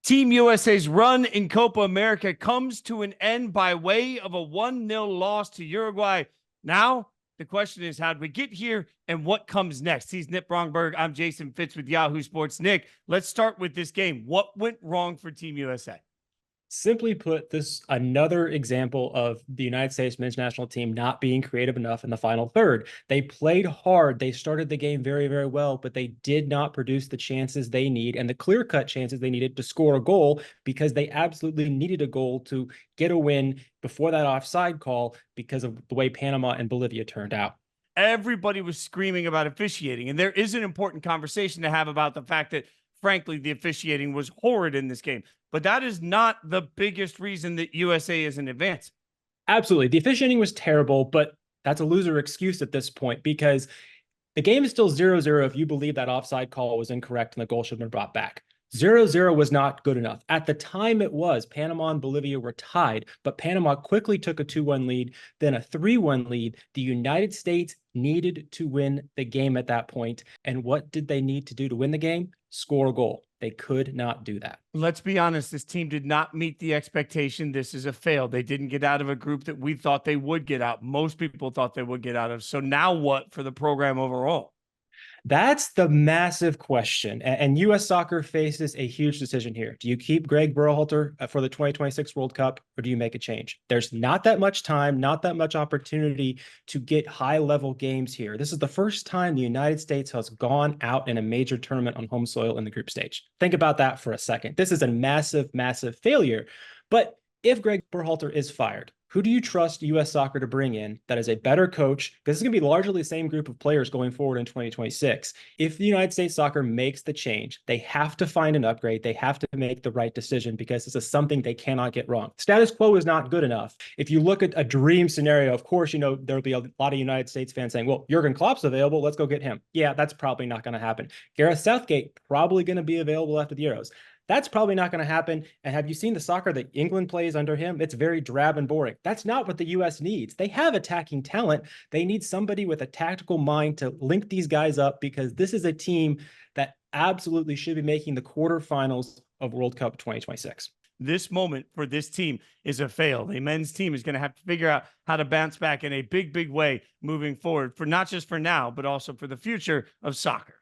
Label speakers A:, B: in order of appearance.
A: Team USA's run in Copa America comes to an end by way of a 1-0 loss to Uruguay. Now, the question is, how did we get here and what comes next? He's Nick Bromberg. I'm Jason Fitz with Yahoo Sports. Nick, let's start with this game. What went wrong for Team USA?
B: Simply put, this another example of the United States men's national team not being creative enough in the final third. They played hard. They started the game very, very well, but they did not produce the chances they need and the clear-cut chances they needed to score a goal, because they absolutely needed a goal to get a win before that offside call because of the way Panama and Bolivia turned out.
A: Everybody was screaming about officiating, and there is an important conversation to have about the fact that, frankly, the officiating was horrid in this game. But that is not the biggest reason that USA isn't advancing.
B: Absolutely. The officiating was terrible, but that's a loser excuse at this point, because the game is still 0-0 if you believe that offside call was incorrect and the goal should have been brought back. 0-0 was not good enough. At the time it was, Panama and Bolivia were tied, but Panama quickly took a 2-1 lead, then a 3-1 lead. The United States needed to win the game at that point. And what did they need to do to win the game? Score a goal. They could not do that.
A: Let's be honest, this team did not meet the expectation. This is a fail. They didn't get out of a group that we thought they would get out. Most people thought they would get out of. So now what for the program overall?
B: That's the massive question. And U.S. soccer faces a huge decision here. Do you keep Gregg Berhalter for the 2026 World Cup, or do you make a change? There's not that much time, not that much opportunity to get high-level games here. This is the first time the United States has gone out in a major tournament on home soil in the group stage. Think about that for a second. This is a massive, massive failure. But if Gregg Berhalter is fired, who do you trust U.S. soccer to bring in that is a better coach? This is going to be largely the same group of players going forward in 2026. If the United States soccer makes the change, they have to find an upgrade. They have to make the right decision, because this is something they cannot get wrong. Status quo is not good enough. If you look at a dream scenario, of course, there'll be a lot of United States fans saying, well, Jurgen Klopp's available. Let's go get him. Yeah, that's probably not going to happen. Gareth Southgate probably going to be available after the Euros. That's probably not going to happen. And have you seen the soccer that England plays under him? It's very drab and boring. That's not what the U.S. needs. They have attacking talent. They need somebody with a tactical mind to link these guys up, because this is a team that absolutely should be making the quarterfinals of World Cup 2026.
A: This moment for this team is a fail. The men's team is going to have to figure out how to bounce back in a big, big way moving forward, for not just for now, but also for the future of soccer.